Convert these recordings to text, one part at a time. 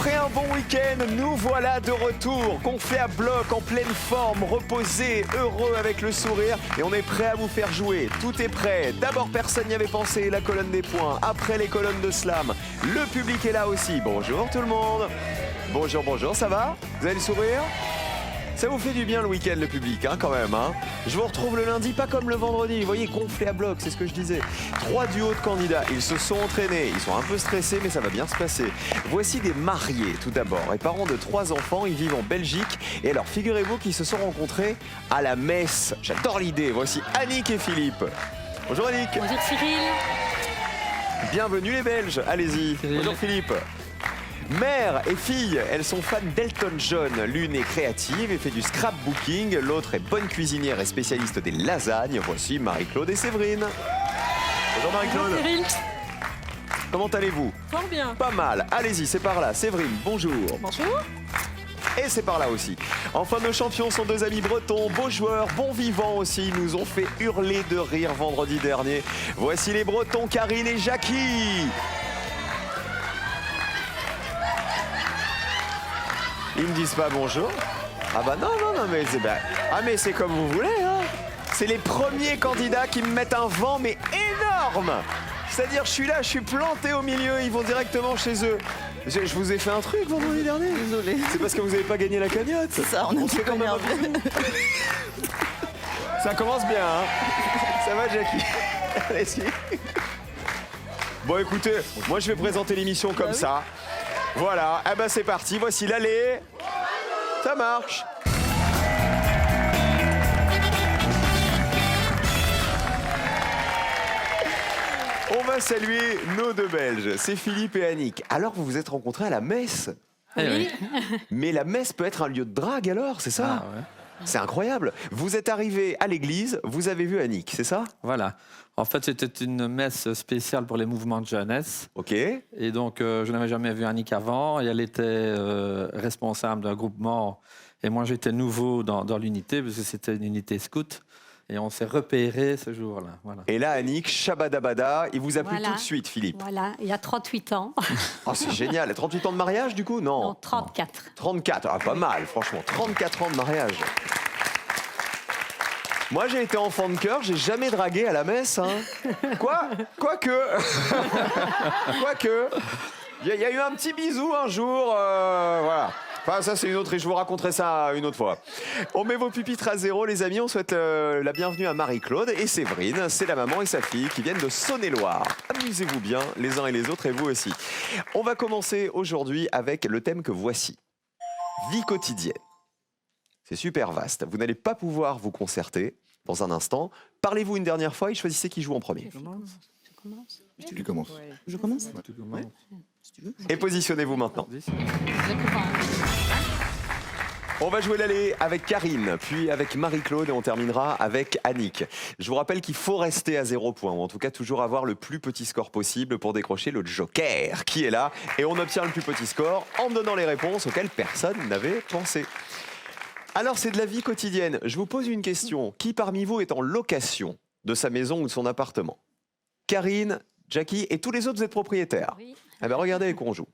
Après un bon week-end, nous voilà de retour, gonflés à bloc, en pleine forme, reposés, heureux avec le sourire et on est prêt à vous faire jouer. Tout est prêt. D'abord, personne n'y avait pensé, la colonne des points. Après, les colonnes de slam. Le public est là aussi. Bonjour tout le monde. Bonjour, bonjour, ça va? Vous avez le sourire? Ça vous fait du bien le week-end, le public, hein, quand même. Hein. Je vous retrouve le lundi, pas comme le vendredi. Vous voyez, gonflé à bloc, c'est ce que je disais. 3 duos de candidats, ils se sont entraînés. Ils sont un peu stressés, mais ça va bien se passer. Voici des mariés, tout d'abord. Et parents de 3 enfants, ils vivent en Belgique. Et alors, figurez-vous qu'ils se sont rencontrés à la messe. J'adore l'idée. Voici Annick et Philippe. Bonjour Annick. Bonjour Cyril. Bienvenue les Belges, allez-y. Bonjour Philippe. Mère et fille, elles sont fans d'Elton John. L'une est créative et fait du scrapbooking. L'autre est bonne cuisinière et spécialiste des lasagnes. Voici Marie-Claude et Séverine. Bonjour Marie-Claude. Bonjour Cyril. Comment allez-vous? Fort bien. Pas mal. Allez-y, c'est par là. Séverine, bonjour. Bonjour. Et c'est par là aussi. Enfin, nos champions sont 2 amis bretons, beaux joueurs, bons vivants aussi. Ils nous ont fait hurler de rire vendredi dernier. Voici les Bretons, Karine et Jackie. Ils me disent pas bonjour. Ah bah non, mais c'est mais c'est comme vous voulez. Hein. C'est les premiers candidats qui me mettent un vent, mais énorme. C'est-à-dire, je suis là, je suis planté au milieu, ils vont directement chez eux. Je vous ai fait un truc vendredi dernier. Désolé. C'est parce que vous n'avez pas gagné la cagnotte. C'est ça, on a s'est tout quand même énervé. Ça commence bien, hein. Ça va, Jackie? Allez-y. Bon, écoutez, moi je vais présenter l'émission comme ça. Voilà, eh ben c'est parti, voici l'allée. Ça marche. On va saluer nos 2 Belges, c'est Philippe et Annick. Alors vous vous êtes rencontrés à la messe. Oui. Mais la messe peut être un lieu de drague alors, c'est ça? Ah ouais. C'est incroyable. Vous êtes arrivé à l'église, vous avez vu Annick, c'est ça? Voilà. En fait, c'était une messe spéciale pour les mouvements de jeunesse. Ok. Et donc, je n'avais jamais vu Annick avant. Et elle était responsable d'un groupement. Et moi, j'étais nouveau dans l'unité, parce que c'était une unité scout. Et on s'est repérés ce jour-là. Voilà. Et là, Annick, shabadabada, il vous a plu Voilà. tout de suite, Philippe. Voilà, il y a 38 ans. Oh, c'est génial. 38 ans de mariage, du coup? Non. Non, 34. 34, ah, pas mal, franchement. 34 ans de mariage. Moi, j'ai été enfant de cœur, j'ai jamais dragué à la messe. Hein. Quoique. Il y a eu un petit bisou un jour, voilà. Enfin, ça, c'est une autre, et je vous raconterai ça une autre fois. On met vos pupitres à zéro, les amis. On souhaite la bienvenue à Marie-Claude et Séverine. C'est la maman et sa fille qui viennent de Saône-et-Loire. Amusez-vous bien, les uns et les autres, et vous aussi. On va commencer aujourd'hui avec le thème que voici. Vie quotidienne. C'est super vaste. Vous n'allez pas pouvoir vous concerter dans un instant. Parlez-vous une dernière fois et choisissez qui joue en premier. Je commence. Tu commences. Je commence Ouais. si tu veux. Et positionnez-vous maintenant. Je commence. On va jouer l'allée avec Karine, puis avec Marie-Claude et on terminera avec Annick. Je vous rappelle qu'il faut rester à 0 point, ou en tout cas toujours avoir le plus petit score possible pour décrocher le joker qui est là. Et on obtient le plus petit score en donnant les réponses auxquelles personne n'avait pensé. Alors c'est de la vie quotidienne. Je vous pose une question. Qui parmi vous est en location de sa maison ou de son appartement? Karine, Jackie et tous les autres, vous êtes propriétaires. Oui. Eh bien, regardez avec quoi on joue.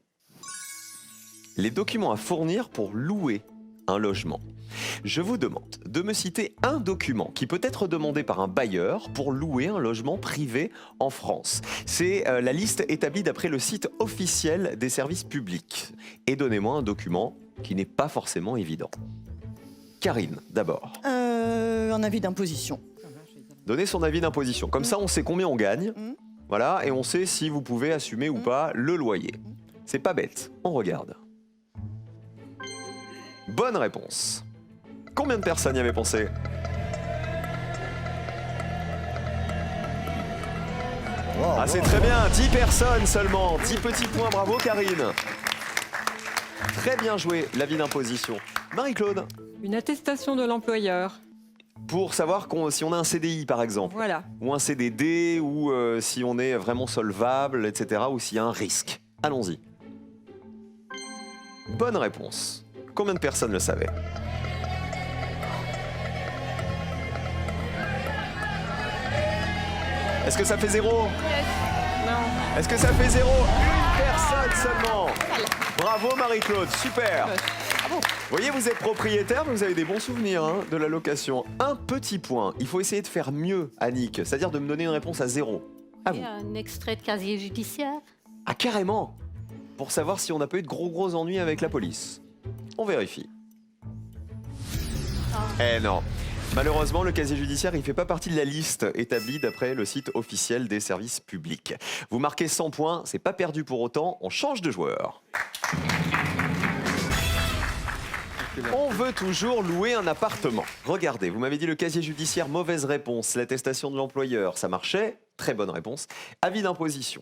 Les documents à fournir pour louer un logement. Je vous demande de me citer un document qui peut être demandé par un bailleur pour louer un logement privé en France. C'est la liste établie d'après le site officiel des services publics. Et donnez-moi un document qui n'est pas forcément évident. Karine, d'abord. Un avis d'imposition. Donnez son avis d'imposition. Comme ça, on sait combien on gagne. Voilà, et on sait si vous pouvez assumer ou pas le loyer. C'est pas bête. On regarde. Bonne réponse. Combien de personnes y avaient pensé? Ah, c'est très bien, 10 personnes seulement. 10 petits points, bravo Karine. Très bien joué, l'avis d'imposition. Marie-Claude, Une attestation de l'employeur. pour savoir si on a un CDI par exemple, Voilà. ou un CDD, ou si on est vraiment solvable, etc., ou s'il y a un risque. Allons-y. Bonne réponse. Combien de personnes le savaient? Est-ce que ça fait 0? Non. Est-ce que ça fait 0? personnes seulement. Bravo Marie-Claude, super. Vous voyez, vous êtes propriétaire, mais vous avez des bons souvenirs hein, de la location. Un petit point, il faut essayer de faire mieux, Annick, c'est-à-dire de me donner une réponse à 0. À vous. Et un extrait de casier judiciaire. Ah, carrément. Pour savoir si on n'a pas eu de gros ennuis avec la police. On vérifie. Eh non. Malheureusement, le casier judiciaire, il ne fait pas partie de la liste établie d'après le site officiel des services publics. Vous marquez 100 points, c'est pas perdu pour autant, on change de joueur. On veut toujours louer un appartement. Regardez, vous m'avez dit le casier judiciaire, mauvaise réponse. L'attestation de l'employeur, ça marchait. Très bonne réponse. Avis d'imposition.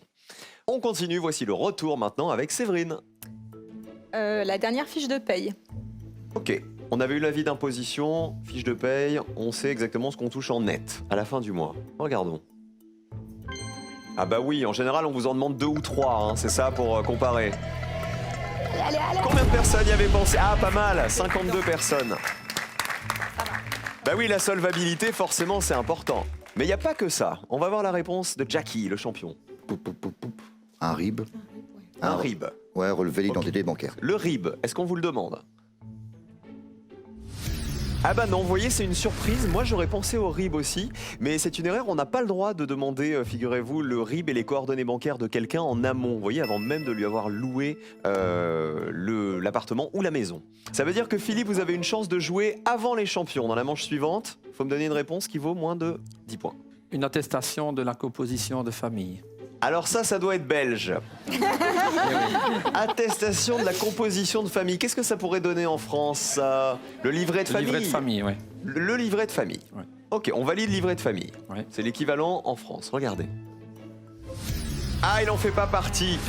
On continue, voici le retour maintenant avec Séverine. La dernière fiche de paye. Ok, on avait eu l'avis d'imposition, fiche de paye, on sait exactement ce qu'on touche en net à la fin du mois. Regardons. Ah bah oui, en général on vous en demande 2 ou 3, hein, c'est ça pour comparer. Allez. Combien de personnes y avaient pensé? Ah pas mal, 52 personnes. Bah oui, la solvabilité forcément c'est important. Mais il n'y a pas que ça. On va voir la réponse de Jackie, le champion. Un RIB. Un RIB. Ouais, relever l'identité bancaire. Le RIB, est-ce qu'on vous le demande? Ah bah non, vous voyez, c'est une surprise. Moi, j'aurais pensé au RIB aussi, mais c'est une erreur. On n'a pas le droit de demander, figurez-vous, le RIB et les coordonnées bancaires de quelqu'un en amont, vous voyez, avant même de lui avoir loué l'appartement ou la maison. Ça veut dire que Philippe, vous avez une chance de jouer avant les champions. Dans la manche suivante, il faut me donner une réponse qui vaut moins de 10 points. Une attestation de la composition de famille. Alors ça doit être belge. Attestation de la composition de famille. Qu'est-ce que ça pourrait donner en France, ça? Le livret de Le famille. livret de famille, oui. Le livret de famille. Ouais. Ok, on valide livret de famille. Ouais. C'est l'équivalent en France. Regardez. Ah, il n'en fait pas partie.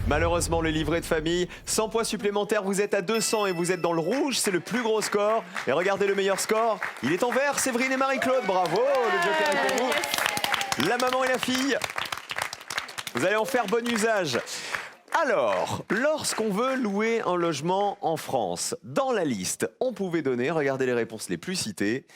Malheureusement, le livret de famille. 100 points supplémentaires, vous êtes à 200 et vous êtes dans le rouge. C'est le plus gros score. Et regardez le meilleur score. Il est en vert. Séverine et Marie-Claude. Bravo, le joker est pour vous. La maman et la fille. Vous allez en faire bon usage. Alors, lorsqu'on veut louer un logement en France, dans la liste, on pouvait donner, regardez les réponses les plus citées,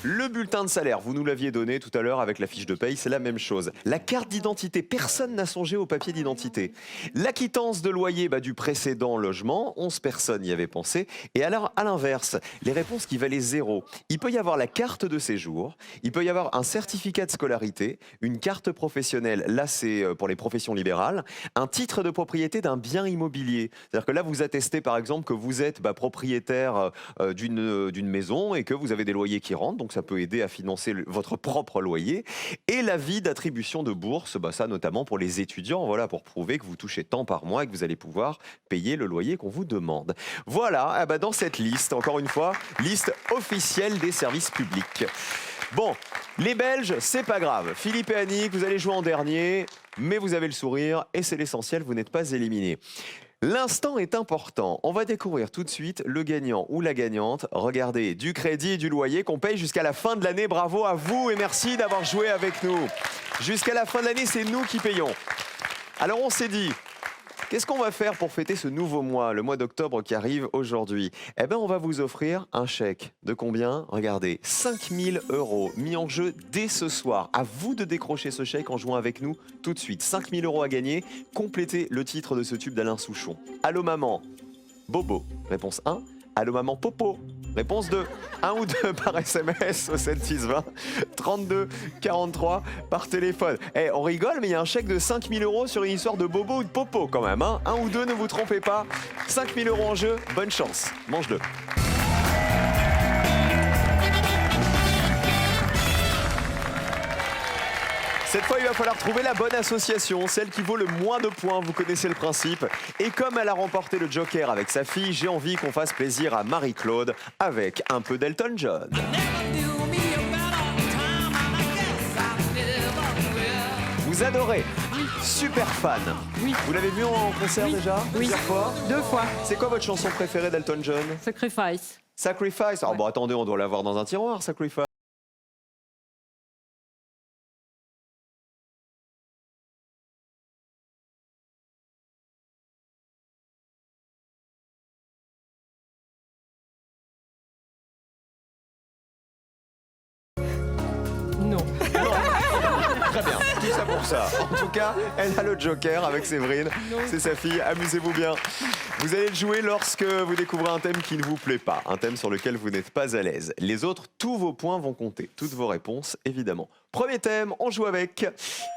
le bulletin de salaire, vous nous l'aviez donné tout à l'heure avec la fiche de paye, c'est la même chose. La carte d'identité, personne n'a songé au papier d'identité. La quittance de loyer du précédent logement, 11 personnes y avaient pensé. Et alors, à l'inverse, les réponses qui valaient 0. Il peut y avoir la carte de séjour, il peut y avoir un certificat de scolarité, une carte professionnelle, là c'est pour les professions libérales, un titre de propriété d'un bien immobilier. C'est-à-dire que là, vous attestez par exemple que vous êtes propriétaire d'une maison et que vous avez des loyers qui rentrent, donc ça peut aider à financer votre propre loyer. Et l'avis d'attribution de bourse, ça notamment pour les étudiants, voilà, pour prouver que vous touchez tant par mois et que vous allez pouvoir payer le loyer qu'on vous demande. Voilà, dans cette liste, encore une fois, liste officielle des services publics. Bon, les Belges, c'est pas grave. Philippe et Annick, vous allez jouer en dernier, mais vous avez le sourire et c'est l'essentiel, vous n'êtes pas éliminés. L'instant est important. On va découvrir tout de suite le gagnant ou la gagnante. Regardez, du crédit et du loyer qu'on paye jusqu'à la fin de l'année. Bravo à vous et merci d'avoir joué avec nous. Jusqu'à la fin de l'année, c'est nous qui payons. Alors on s'est dit, qu'est-ce qu'on va faire pour fêter ce nouveau mois, le mois d'octobre qui arrive aujourd'hui? On va vous offrir un chèque. De combien? Regardez, 5 000 € mis en jeu dès ce soir. À vous de décrocher ce chèque en jouant avec nous tout de suite. 5 000 € à gagner. Complétez le titre de ce tube d'Alain Souchon. Allô maman, Bobo. Réponse 1. Allô maman, Popo. Réponse 2. 1 ou 2 par SMS au 7620 32 43 par téléphone. On rigole, mais il y a un chèque de 5 000 € sur une histoire de Bobo ou de Popo quand même. 1 ou 2, ne vous trompez pas. 5 000 € en jeu, bonne chance. Mange-le. Cette fois, il va falloir trouver la bonne association, celle qui vaut le moins de points, vous connaissez le principe. Et comme elle a remporté le Joker avec sa fille, j'ai envie qu'on fasse plaisir à Marie-Claude avec un peu d'Elton John. Vous adorez? Super fan. Oui. Vous l'avez vu en concert déjà? Oui. Plusieurs fois? 2 fois. C'est quoi votre chanson préférée d'Elton John? Sacrifice. Sacrifice. Ah Ouais. attendez, on doit l'avoir dans un tiroir, Sacrifice. Non. Très bien. ça pour ça. En tout cas, elle a le joker avec Séverine. C'est sa fille. Amusez-vous bien. Vous allez le jouer lorsque vous découvrez un thème qui ne vous plaît pas, un thème sur lequel vous n'êtes pas à l'aise. Les autres, tous vos points vont compter, toutes vos réponses, évidemment. Premier thème, on joue avec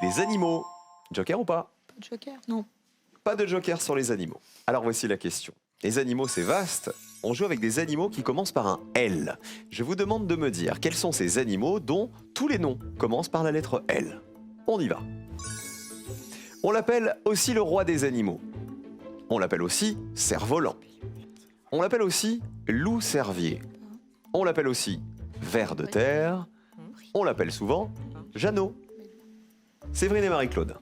des animaux. Joker ou pas? Joker? Non. Pas de joker sur les animaux. Alors voici la question. Les animaux, c'est vaste. On joue avec des animaux qui commencent par un L. Je vous demande de me dire quels sont ces animaux dont tous les noms commencent par la lettre L. On y va. On l'appelle aussi le roi des animaux. On l'appelle aussi cerf-volant. On l'appelle aussi loup-cervier. On l'appelle aussi ver de terre. On l'appelle souvent Jeannot. Séverine et Marie-Claude.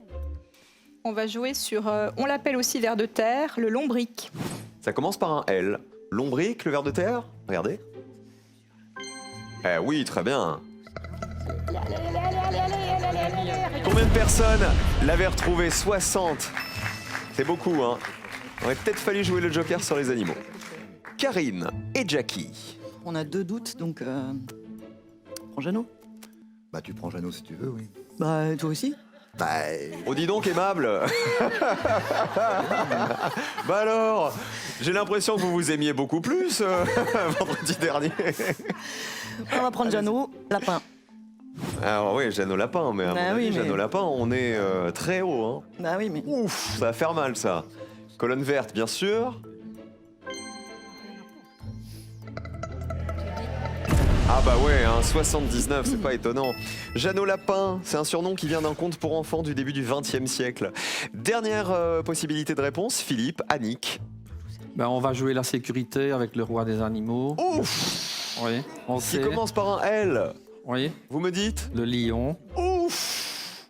On va jouer sur, on l'appelle aussi ver de terre, le lombric. Ça commence par un L. Lombric, le ver de terre. Regardez. Eh oui, très bien. Combien de personnes l'avaient retrouvé? 60. C'est beaucoup, hein. On aurait peut-être fallu jouer le joker sur les animaux. Karine et Jackie. On a 2 doutes, donc prends Jeannot. Bah, tu prends Jeannot si tu veux, oui. Bah, toi aussi. Bah, Oh, dis donc, aimable. Bah alors, j'ai l'impression que vous vous aimiez beaucoup plus vendredi dernier. On va prendre Jeannot, lapin. Alors oui, Jeannot Lapin, mais à Bah mon avis, oui, mais- Jeannot Lapin, on est très haut, hein. Bah oui, mais. Ouf, ça va faire mal, ça. Colonne verte, bien sûr. Ah bah ouais, hein, 79, c'est pas étonnant. Jeannot Lapin, c'est un surnom qui vient d'un conte pour enfants du début du XXe siècle. Dernière possibilité de réponse, Philippe, Annick. Ben, on va jouer la sécurité avec le roi des animaux. Ouf, Oui, on qui sait. commence par un L. Oui, Vous me dites? le lion. Ouf.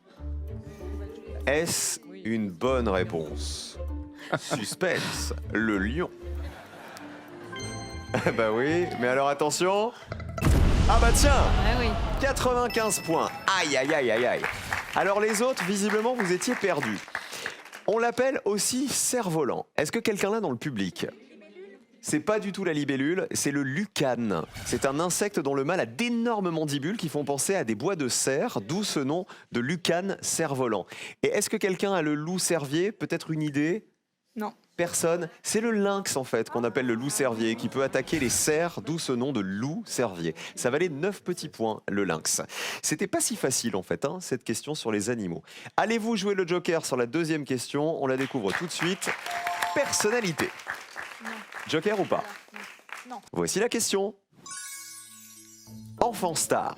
Est-ce une bonne réponse? Suspense, le lion. Bah oui, mais alors attention. Ah bah tiens, Ah oui. 95 points. Aïe, aïe, aïe, aïe, aïe. Alors les autres, visiblement, vous étiez perdus. On l'appelle aussi cerf-volant. Est-ce que quelqu'un l'a dans le public? C'est pas du tout la libellule, c'est le lucane. C'est un insecte dont le mâle a d'énormes mandibules qui font penser à des bois de cerf, d'où ce nom de lucane cerf-volant. Et est-ce que quelqu'un a le loup-cervier? Peut-être une idée? Non. Personne. C'est le lynx en fait qu'on appelle le loup-cervier qui peut attaquer les cerfs, d'où ce nom de loup-cervier. Ça valait 9 petits points, le lynx. C'était pas si facile en fait, hein, cette question sur les animaux. Allez-vous jouer le joker sur la deuxième question? On la découvre tout de suite. Personnalité. Joker ou pas? Non. Voici la question. Enfant star.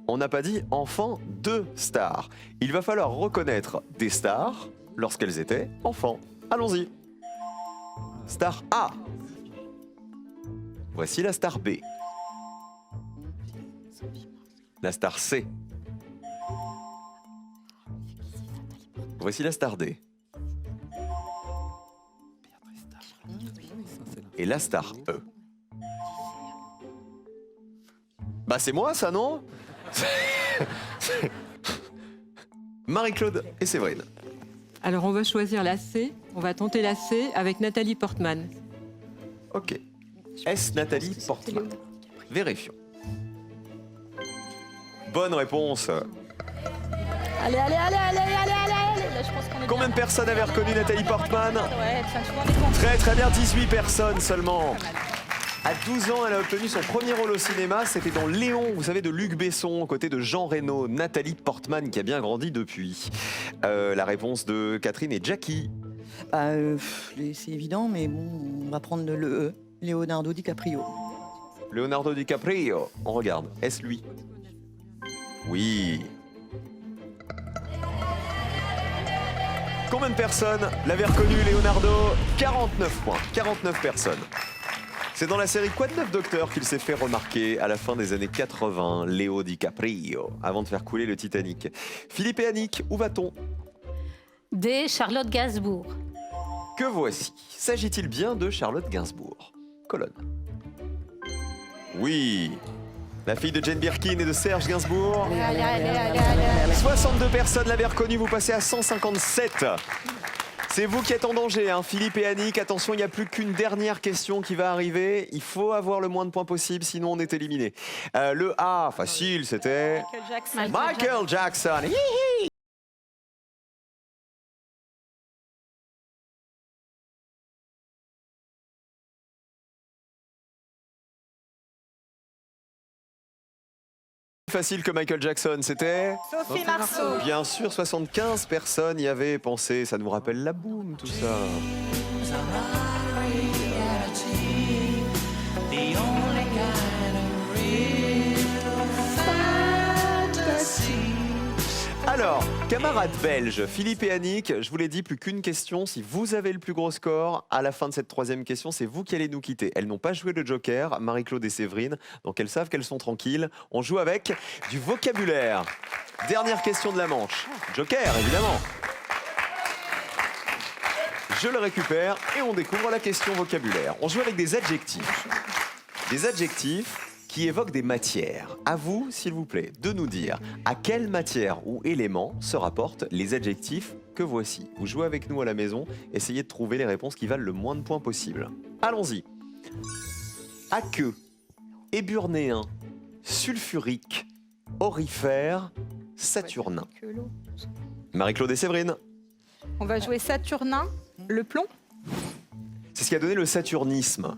On n'a pas dit enfant de star. Il va falloir reconnaître des stars lorsqu'elles étaient enfants. Allons-y. Star A. Voici la star B. La star C. Voici la star D. Et la star E. Bah c'est moi ça, non? Marie-Claude et Séverine. Alors on va choisir la C. On va tenter la C avec Nathalie Portman. Ok. Est-ce Nathalie Portman? Vérifions. Bonne réponse. Allez, allez, allez, allez, allez, allez, allez. Là, je pense qu'on est Combien de bien. personnes avaient reconnu Nathalie Portman? Ouais, elle tient souvent des comptes. Très très bien, 18 personnes seulement. À 12 ans, elle a obtenu son premier rôle au cinéma. C'était dans Léon, vous savez, de Luc Besson, aux côtés de Jean Reno. Nathalie Portman, qui a bien grandi depuis. La réponse de Catherine et Jackie. Bah, c'est évident, mais bon, on va prendre le E. Leonardo DiCaprio. Leonardo DiCaprio. On regarde. Est-ce lui? Oui. Combien de personnes l'avaient reconnu, Leonardo? 49 points. 49 personnes. C'est dans la série Quoi de neuf, docteur qu'il s'est fait remarquer à la fin des années 80, Léo DiCaprio, avant de faire couler le Titanic. Philippe et Annick, où va-t-on? D. Charlotte Gainsbourg. Que voici. S'agit-il bien de Charlotte Gainsbourg? Colonne. Oui. La fille de Jane Birkin et de Serge Gainsbourg. Allez, allez, allez, allez, allez. 62 personnes l'avaient reconnu, vous passez à 157. C'est vous qui êtes en danger, hein, Philippe et Annick. Attention, il n'y a plus qu'une dernière question qui va arriver. Il faut avoir le moins de points possible, sinon on est éliminé. Le A, facile, c'était Michael Jackson. Michael Jackson. Hi, hi. Facile que Michael Jackson, c'était Sophie Marceau. bien sûr 75 personnes y avaient pensé. Ça nous rappelle la boum, tout ça. Alors, camarades belges, Philippe et Annick, je vous l'ai dit, plus qu'une question. Si vous avez le plus gros score, à la fin de cette troisième question, c'est vous qui allez nous quitter. Elles n'ont pas joué le Joker, Marie-Claude et Séverine, donc elles savent qu'elles sont tranquilles. On joue avec du vocabulaire. Dernière question de la manche. Joker, évidemment. Je le récupère et on découvre la question vocabulaire. On joue avec des adjectifs. Des adjectifs qui évoquent des matières. À vous, s'il vous plaît, de nous dire à quelle matière ou élément se rapportent les adjectifs que voici. Vous jouez avec nous à la maison, essayez de trouver les réponses qui valent le moins de points possible. Allons-y. Aqueux, éburnéen, sulfurique, aurifère, saturnin. Que l'eau. Marie-Claude et Séverine. On va jouer Saturnin, le plomb. C'est ce qui a donné le saturnisme.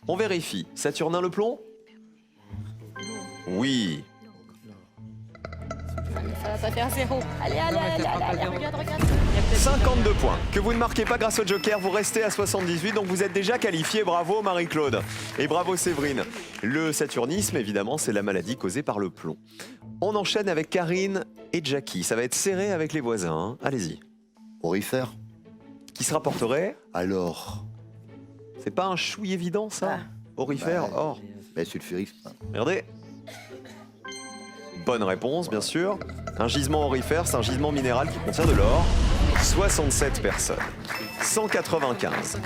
On vérifie. Saturnin, le plomb? Oui. Ça va pas faire 0. Allez, regarde. 52 points que vous ne marquez pas grâce au Joker, vous restez à 78, donc vous êtes déjà qualifié. Bravo Marie-Claude et bravo Séverine. Le saturnisme, évidemment, c'est la maladie causée par le plomb. On enchaîne avec Karine et Jackie. Ça va être serré avec les voisins, hein. Allez-y. Aurifère. Qui se rapporterait? Alors. C'est pas un chouille évident, ça? Aurifère, Bah, or. Mais sulfurique. Regardez. Bonne réponse, bien sûr. Un gisement aurifère, c'est un gisement minéral qui contient de l'or. 67 personnes. 195.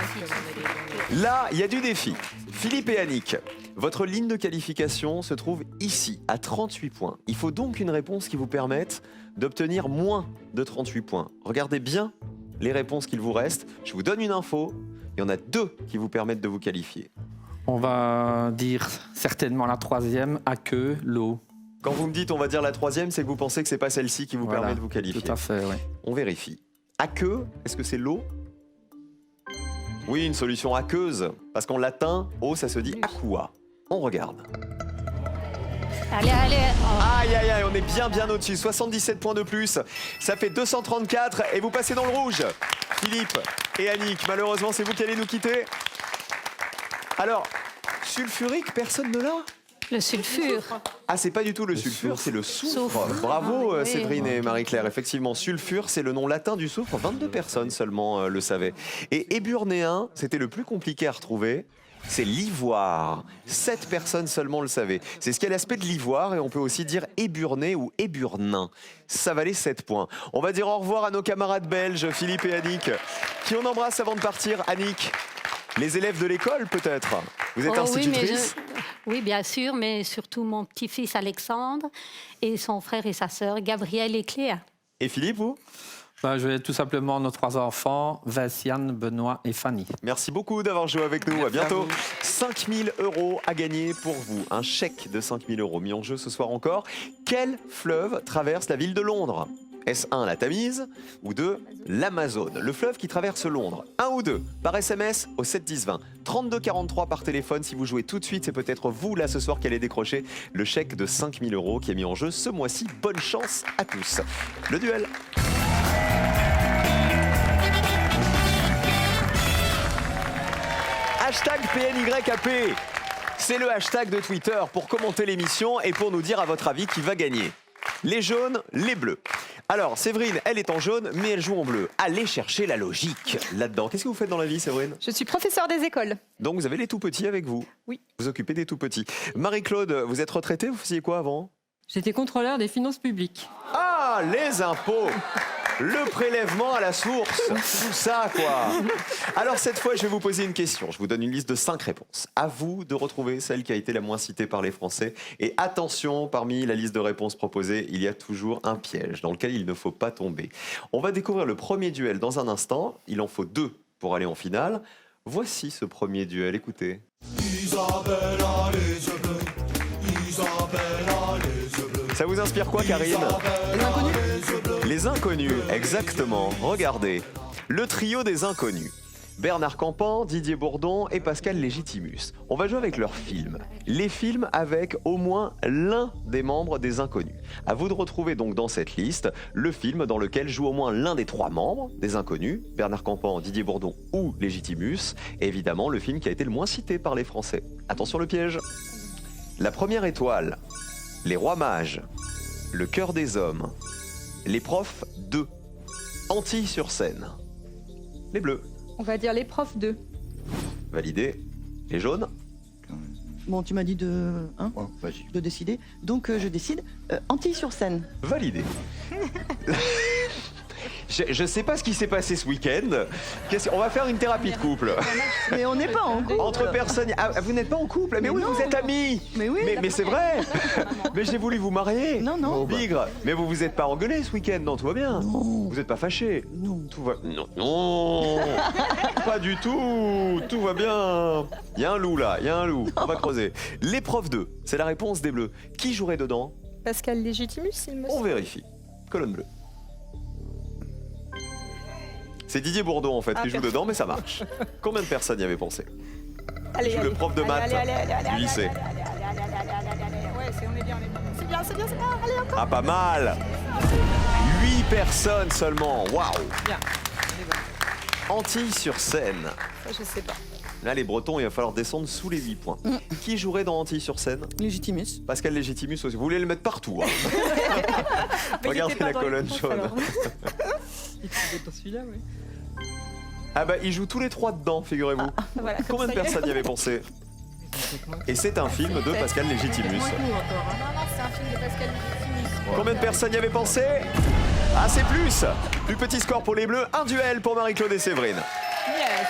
Là, il y a du défi. Philippe et Annick, votre ligne de qualification se trouve ici, à 38 points. Il faut donc une réponse qui vous permette d'obtenir moins de 38 points. Regardez bien les réponses qu'il vous reste. Je vous donne une info. Il y en a 2 qui vous permettent de vous qualifier. On va dire certainement la troisième, aqueux, l'eau. Quand vous me dites on va dire la troisième, c'est que vous pensez que c'est pas celle-ci qui vous Voilà, permet de vous qualifier. Tout à fait, oui. On vérifie. Aqueux, est-ce que c'est l'eau? Oui, une solution aqueuse. Parce qu'en latin, eau, ça se dit aqua. On regarde. Allez. Aïe, aïe, aïe, on est bien au-dessus. 77 points de plus. Ça fait 234 et vous passez dans le rouge. Philippe et Annick, malheureusement, c'est vous qui allez nous quitter. Alors, sulfurique, personne ne l'a? Le sulfure. Ah, c'est pas du tout le sulfure, c'est le soufre. Bravo Oui. Séverine et Marie-Claire. Effectivement, sulfure, c'est le nom latin du soufre. 22 personnes seulement le savaient. Et éburnéen, c'était le plus compliqué à retrouver. C'est l'ivoire. 7 personnes seulement le savaient. C'est ce qui a l'aspect de l'ivoire et on peut aussi dire éburné ou éburnin. Ça valait 7 points. On va dire au revoir à nos camarades belges, Philippe et Annick, qui on embrasse avant de partir. Annick, les élèves de l'école peut-être? Vous êtes Oh, institutrice? oui, bien sûr, mais surtout mon petit-fils Alexandre et son frère et sa sœur, Gabriel et Cléa. Et Philippe, vous? Ben, je vais tout simplement nos 3 enfants, Vinciane, Benoît et Fanny. Merci beaucoup d'avoir joué avec nous. À Merci à bientôt. vous. 5 000 € à gagner pour vous. Un chèque de 5 000 € mis en jeu ce soir encore. Quel fleuve traverse la ville de Londres? Est-ce 1, la Tamise, ou 2, l'Amazone? Le fleuve qui traverse Londres. 1 ou 2, par SMS au 7 10 20. 32 43 par téléphone. Si vous jouez tout de suite, c'est peut-être vous, là, ce soir, qui allez décrocher le chèque de 5 000 € qui est mis en jeu ce mois-ci. Bonne chance à tous. Le duel. Hashtag PNYAP. C'est le hashtag de Twitter pour commenter l'émission et pour nous dire à votre avis qui va gagner. Les jaunes, les bleus. Alors, Séverine, elle est en jaune, mais elle joue en bleu. Allez chercher la logique là-dedans. Qu'est-ce que vous faites dans la vie, Séverine? Je suis professeur des écoles. Donc, vous avez les tout-petits avec vous? Oui. Vous occupez des tout-petits. Marie-Claude, vous êtes retraitée, vous faisiez quoi avant? J'étais contrôleur des finances publiques. Ah, les impôts! Le prélèvement à la source, tout ça quoi. Alors cette fois, je vais vous poser une question. Je vous donne une liste de 5 réponses. À vous de retrouver celle qui a été la moins citée par les Français. Et attention, parmi la liste de réponses proposées, il y a toujours un piège dans lequel il ne faut pas tomber. On va découvrir le premier duel dans un instant. Il en faut 2 pour aller en finale. Voici ce premier duel, écoutez. Isabella les yeux bleus, Isabella les yeux bleus. Ça vous inspire quoi, Karine? Les inconnus. Les inconnus, exactement. Regardez. Le trio des inconnus. Bernard Campan, Didier Bourdon et Pascal Légitimus. On va jouer avec leurs films. Les films avec au moins l'un des membres des Inconnus. À vous de retrouver donc dans cette liste le film dans lequel joue au moins l'un des 3 membres des Inconnus, Bernard Campan, Didier Bourdon ou Légitimus, et évidemment le film qui a été le moins cité par les Français. Attention le piège. La Première étoile, Les Rois Mages, Le Cœur des Hommes, Les Profs 2, Antilles-sur-Seine. Les bleus. On va dire les profs 2. Validé. Les jaunes. Bon, tu m'as dit de Vas-y. décider. Donc, je décide. Antilles-sur-Seine. Validé. Je sais pas ce qui s'est passé ce week-end. On va faire une thérapie de couple. Mais on n'est pas en couple. Entre personnes. Ah, vous n'êtes pas en couple? Mais oui, non. vous êtes amis. Mais oui. Mais c'est vrai. Mais j'ai voulu vous marier. Non, non. Bigre. Mais vous vous êtes pas engueulé ce week-end, non? Tout va bien. Non. Vous êtes pas fâché? Non. Tout va. Non, non. Pas du tout. Tout va bien. Il y a un loup là. Il y a un loup. On va creuser. Les profs 2. C'est la réponse des bleus. Qui jouerait dedans? Pascal Légitimus, il me On semble. vérifie. Colonne bleue. C'est Didier Bourdon en fait qui joue dedans, mais ça marche. Combien de personnes y avaient pensé? Allez, Je suis le prof de maths du lycée. Ouais, on est bien, C'est bien, c'est bien. Allez, encore. Ah, pas mal. 8 personnes seulement. Waouh. Bien. Antilles-sur-Seine. Ça, je sais pas. Là, les Bretons, il va falloir descendre sous les 8 points. Qui jouerait dans Antilles-sur-Seine? Légitimus. Pascal Légitimus aussi. Vous voulez le mettre partout, hein. Regardez la colonne jaune. Il faut être dans celui-là, oui. Ah bah, ils jouent tous les 3 dedans, figurez-vous. Voilà, comme Combien de ça, il y est. personnes y avaient pensé? Et c'est un film de Pascal Légitimus. Non, c'est un film de Pascal Légitimus. Combien de personnes y avaient pensé? Ah, c'est plus. Plus petit score pour les Bleus, un duel pour Marie-Claude et Séverine. Yes.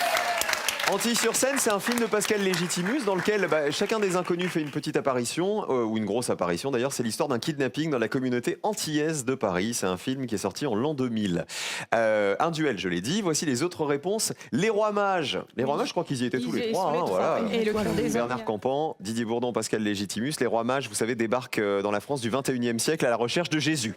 Antilles-sur-Seine, c'est un film de Pascal Légitimus dans lequel chacun des inconnus fait une petite apparition, ou une grosse apparition d'ailleurs. C'est l'histoire d'un kidnapping dans la communauté antillaise de Paris. C'est un film qui est sorti en l'an 2000. Un duel, je l'ai dit. Voici les autres réponses. Les Rois Mages. Les Rois Mages, je crois qu'ils y étaient tous les trois. Voilà. Et le cœur des hommes. Bernard Campan, Didier Bourdon, Pascal Légitimus. Les Rois Mages, vous savez, débarquent dans la France du 21e siècle à la recherche de Jésus.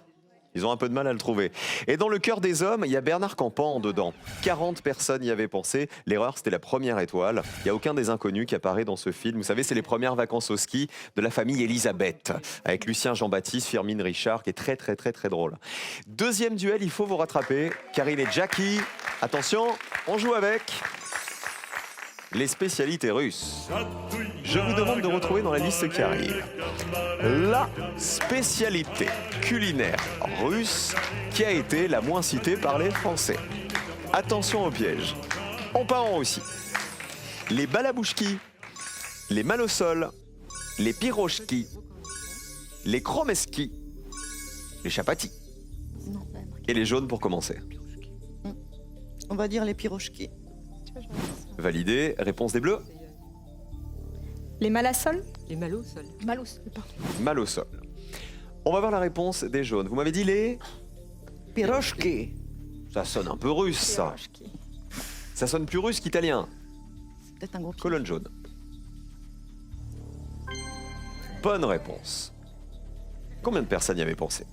Ils ont un peu de mal à le trouver. Et dans Le Cœur des Hommes, il y a Bernard Campan dedans. 40 personnes y avaient pensé. L'erreur, c'était la première étoile. Il n'y a aucun des inconnus qui apparaît dans ce film. Vous savez, c'est les premières vacances au ski de la famille Elisabeth, avec Lucien Jean-Baptiste, Firmin Richard, qui est très, très, très, très drôle. Deuxième duel, il faut vous rattraper. Karine et Jackie. Attention, on joue avec les spécialités russes. Je vous demande de retrouver dans la liste qui arrive la spécialité culinaire russe qui a été la moins citée par les Français. Attention au piège. On part en Russie. Les balabouchki, les malosol, les pirochki, les kromeski, les chapatis. Et les jaunes pour commencer. On va dire les pirochki. Validé. Réponse des bleus. Les malassols. Les malos seuls. Malos, pardon. Malosol. On va voir la réponse des jaunes. Vous m'avez dit les pirochki. Ça sonne un peu russe, ça. Ça sonne plus russe qu'italien. C'est peut-être un gros pied. Colonne jaune. Bonne réponse. Combien de personnes y avaient pensé?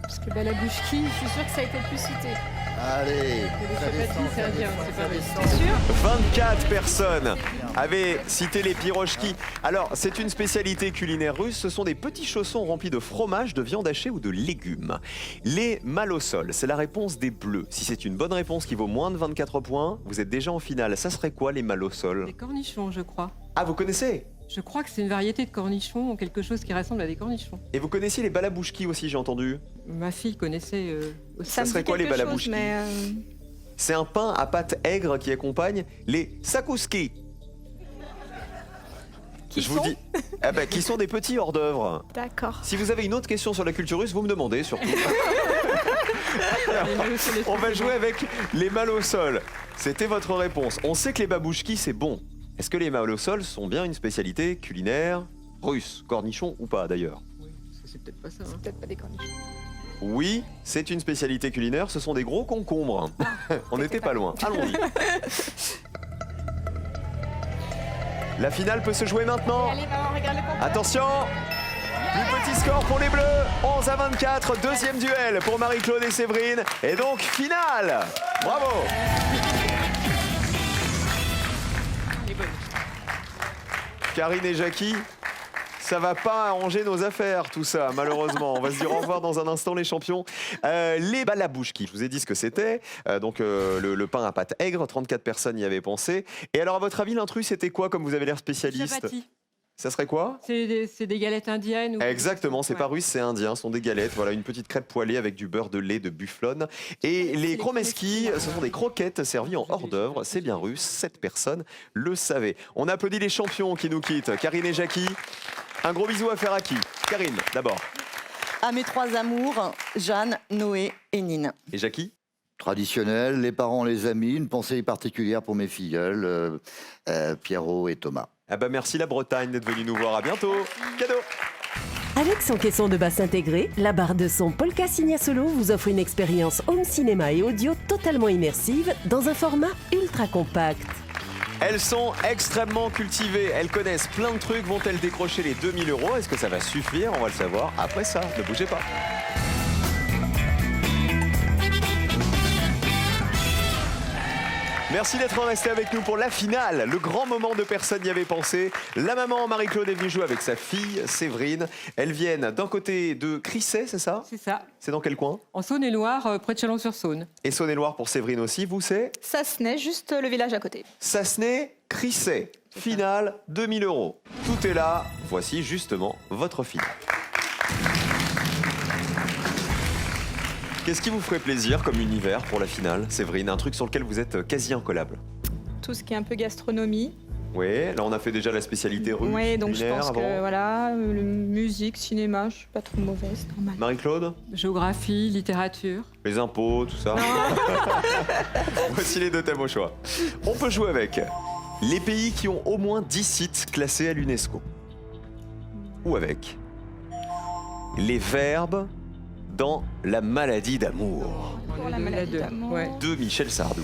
Parce que Balabouchki, je suis sûre que ça a été le plus cité. Allez, ça descend, c'est ça indien, descend, c'est ça pas descend. T'es sûr? 24 personnes avaient cité les pirochki. Alors, c'est une spécialité culinaire russe. Ce sont des petits chaussons remplis de fromage, de viande hachée ou de légumes. Les malosol, c'est la réponse des bleus. Si c'est une bonne réponse qui vaut moins de 24 points, vous êtes déjà en finale. Ça serait quoi les malosol? Des cornichons, je crois. Ah, vous connaissez? Je crois que c'est une variété de cornichons, quelque chose qui ressemble à des cornichons. Et vous connaissiez les balabouchki aussi, j'ai entendu. Ma fille connaissait aussi. Ça me serait dit quoi, les quelque chose, balabouchki? mais, C'est un pain à pâte aigre qui accompagne les sakouski. Qui Je vous sont dis, qui sont des petits hors-d'œuvre. D'accord. Si vous avez une autre question sur la culture russe, vous me demandez surtout. On va jouer avec les malosol. C'était votre réponse. On sait que les babouchki, c'est bon. Est-ce que les malosol sont bien une spécialité culinaire russe? Cornichon ou pas d'ailleurs? C'est peut-être pas ça. Hein. Peut-être pas des cornichons. Oui, c'est une spécialité culinaire. Ce sont des gros concombres. On n'était pas loin. Allons-y. La finale peut se jouer maintenant. Allez, maman, regarde le compte. Attention, plus petit score pour les Bleus, 11 à 24, deuxième duel pour Marie-Claude et Séverine, et donc finale. Bravo. Karine et Jackie, ça va pas arranger nos affaires, tout ça, malheureusement. On va se dire au revoir dans un instant, les champions. Les balabouchki, je vous ai dit ce que c'était. Le pain à pâte aigre, 34 personnes y avaient pensé. Et alors, à votre avis, l'intrus, c'était quoi, comme vous avez l'air spécialiste? Chapati. Ça serait quoi? C'est des galettes indiennes. Exactement, c'est Ouais. pas russe, c'est indien, ce sont des galettes. Voilà, une petite crêpe poêlée avec du beurre de lait de bufflone. Et les chromeski, ce sont des croquettes servies en hors d'œuvre. C'est bien russe, 7 personnes le savaient. On applaudit les champions qui nous quittent. Karine et Jackie, un gros bisou à faire à qui? Karine, d'abord. À mes 3 amours, Jeanne, Noé et Nine. Et Jackie? Traditionnel, les parents, les amis, une pensée particulière pour mes filleuls, Pierrot et Thomas. Ah bah merci la Bretagne d'être venue nous voir. À bientôt. Cadeau. Avec son caisson de basse intégré, la barre de son Polka Signa Solo vous offre une expérience home cinéma et audio totalement immersive dans un format ultra compact. Elles sont extrêmement cultivées, elles connaissent plein de trucs. Vont-elles décrocher les 2000 €? Est-ce que ça va suffire? On va le savoir après ça. Ne bougez pas. Merci d'être resté avec nous pour la finale. Le grand moment de personne n'y avait pensé. La maman Marie-Claude est venue jouer avec sa fille Séverine. Elles viennent d'un côté de Crissay, c'est ça? C'est ça. C'est dans quel coin? En Saône-et-Loire, près de Chalon-sur-Saône. Et Saône-et-Loire pour Séverine aussi. Vous, c'est Sassenay, juste le village à côté. Sassenay, Crissay. Finale, 2000 €. Tout est là. Voici justement votre finale. Qu'est-ce qui vous ferait plaisir comme univers pour la finale, Séverine? Un truc sur lequel vous êtes quasi incollable. Tout ce qui est un peu gastronomie. Oui, là on a fait déjà la spécialité russe. Oui, donc je culinaire pense que avant. voilà, musique, cinéma, je suis pas trop mauvaise, normal. Marie-Claude, Géographie, littérature. les impôts, tout ça. Voici les 2 thèmes au choix. On peut jouer avec les pays qui ont au moins 10 sites classés à l'UNESCO. Ou avec les verbes dans La maladie d'amour Pour la Les maladie deux, d'amour. ouais. de Michel Sardou.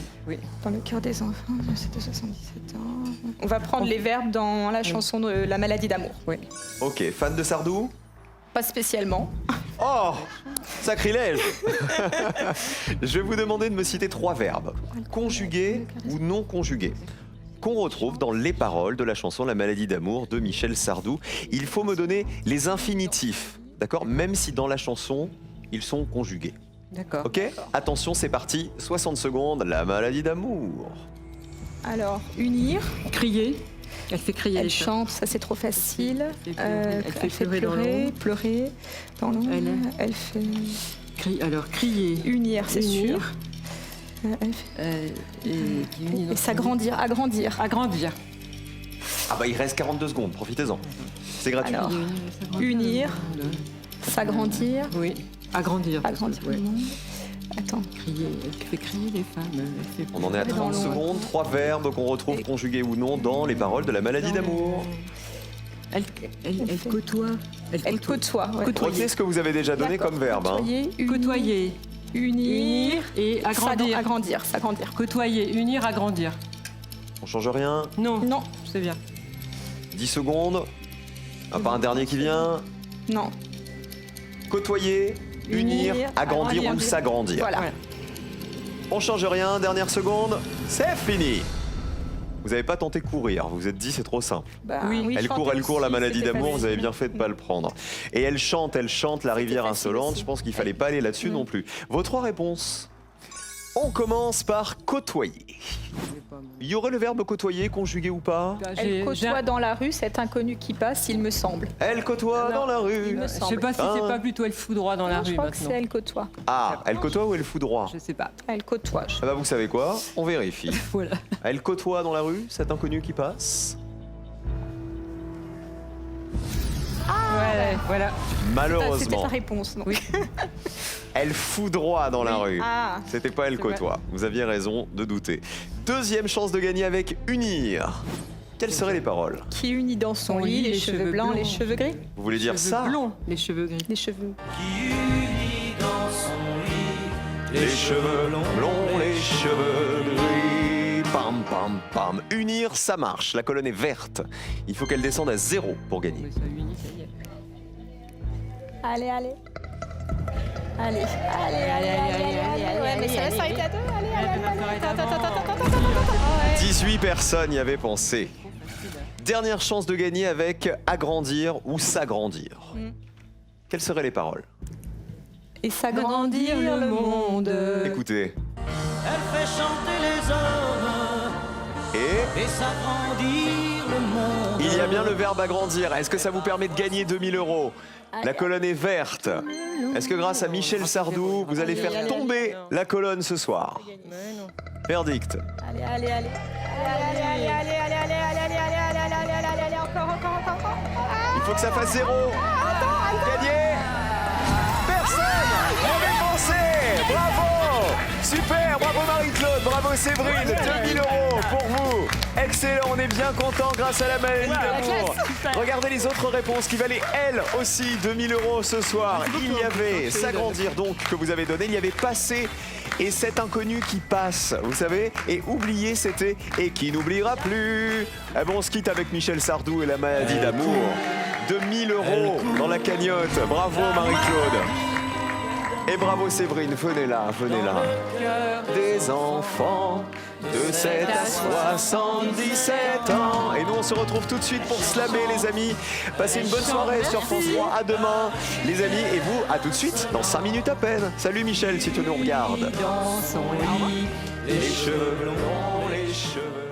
Dans le cœur des enfants, c'était 77 ans. On va prendre les verbes dans la chanson de La maladie d'amour. Ok, fan de Sardou? Pas spécialement. Oh, sacrilège. Je vais vous demander de me citer 3 verbes, conjugués ou non conjugués, qu'on retrouve dans les paroles de la chanson La maladie d'amour de Michel Sardou. Il faut me donner les infinitifs, d'accord? Même si dans la chanson, ils sont conjugués. D'accord. Ok? Attention, c'est parti, 60 secondes, La maladie d'amour. Alors, unir, Crier. Elle fait crier elle les femmes. chante, ça c'est trop facile. Elle fait pleurer dans l'ombre. pleurer dans l'ombre. Elle fait Alors, crier. unir, c'est Unir. sûr. Elle fait- Et Et s'agrandir, agrandir. Agrandir. Ah bah il reste 42 secondes, profitez-en. C'est gratuit. Alors, unir, s'agrandir, Oui. Agrandir. agrandir Ouais. le monde. Attends. Crier. Elle fait crier les femmes. Elle fait On en est à Dans 30 l'ombre. secondes, 3 verbes qu'on retrouve conjugués ou non dans les paroles de La maladie d'amour. Elle côtoie. Elle côtoie. ouais. Retenez ce que vous avez déjà donné D'accord. comme verbe. Hein. Côtoyer, unir, Côtoyer. unir, Et agrandir. agrandir, s'agrandir. Côtoyer. Unir. Agrandir. On change rien. Non. Non, C'est bien. 10 secondes. Ah, pas un dernier qui vient. non. Côtoyer, unir, Unir, agrandir ou agrandir. s'agrandir. Voilà. Voilà. On change rien, dernière seconde. C'est fini. Vous n'avez pas tenté courir, vous vous êtes dit c'est trop simple. Bah, Oui. Elle chanter court, la aussi, maladie c'était d'amour, vous facile. avez bien fait de ne pas le prendre. Et elle chante, la rivière facile insolente, aussi. je pense qu'il fallait pas aller là-dessus non plus. Vos 3 réponses. On commence par côtoyer. Il y aurait le verbe côtoyer, conjugué ou pas? Elle côtoie dans la rue cet inconnu qui passe, il me semble. Elle côtoie Alors, dans la rue. il me Je sais semble. pas si Ah. c'est pas plutôt elle foudroie dans la Non, je rue crois que maintenant. c'est elle côtoie. Ah, elle côtoie ou elle foudroie? Je sais pas. Elle côtoie. Ah bah vous savez quoi? On vérifie. Voilà. Elle côtoie dans la rue cet inconnu qui passe? Voilà. C'était Malheureusement, sa réponse. Donc. Oui. elle foudroie dans la rue. Ah, C'était pas elle C'est vrai. côtoie. Vous aviez raison de douter. Deuxième chance de gagner avec unir. Quelles seraient les paroles? qui unit dans son lit les cheveux blancs, les cheveux gris, Vous voulez dire Cheveux ça? blonds, les cheveux gris. les cheveux. Les cheveux blonds, les cheveux gris. Pam, pam, pam. Unir, ça marche. La colonne est verte. Il faut qu'elle descende à 0 pour gagner. Mais ça unit, ça y est. Allez, allez. Allez, allez, allez, allez. Ouais, mais ça va s'arrêter à 2. Allez, allez, allez. Attends, attends, attends, attends, attends, attends. Ouais. 18 personnes y avaient pensé. Dernière chance de gagner avec agrandir ou s'agrandir. Quelles seraient les paroles? Et s'agrandir le monde. Écoutez. Elle fait chanter les hommes et s'agrandir le monde. Il y a bien le verbe agrandir. Est-ce que ça vous permet de gagner 2000 €? La colonne est verte. Est-ce que grâce à Michel Sardou, vous allez faire tomber la colonne ce soir? Verdict. Allez, allez, allez. Allez, allez, allez, allez, allez, allez, allez, allez, allez, allez, allez, allez, encore. Il faut que ça fasse 0. Gagné. Personne. Mauvaise pensée. Bravo. Super. Bravo Marie-Claude. Bravo Séverine. 2000 € pour vous. Excellent. On est bien content grâce à la maladie d'amour. Regardez les autres réponses qui valaient elles aussi 2000 € ce soir. Il y avait s'agrandir donc que vous avez donné. Il y avait passer. Et cet inconnu qui passe, vous savez, et oublier c'était et qui n'oubliera plus. Eh bon, on se quitte avec Michel Sardou et la maladie d'amour. 2000 € dans la cagnotte. Bravo Marie-Claude. Et bravo Séverine, venez là, venez là. Des enfants de 7 à 77 ans. Et nous on se retrouve tout de suite pour slammer les amis. Passez une bonne soirée sur France 3. À demain les amis. Et vous, à tout de suite dans 5 minutes à peine. Salut Michel si tu nous regardes. Les cheveux longs, les cheveux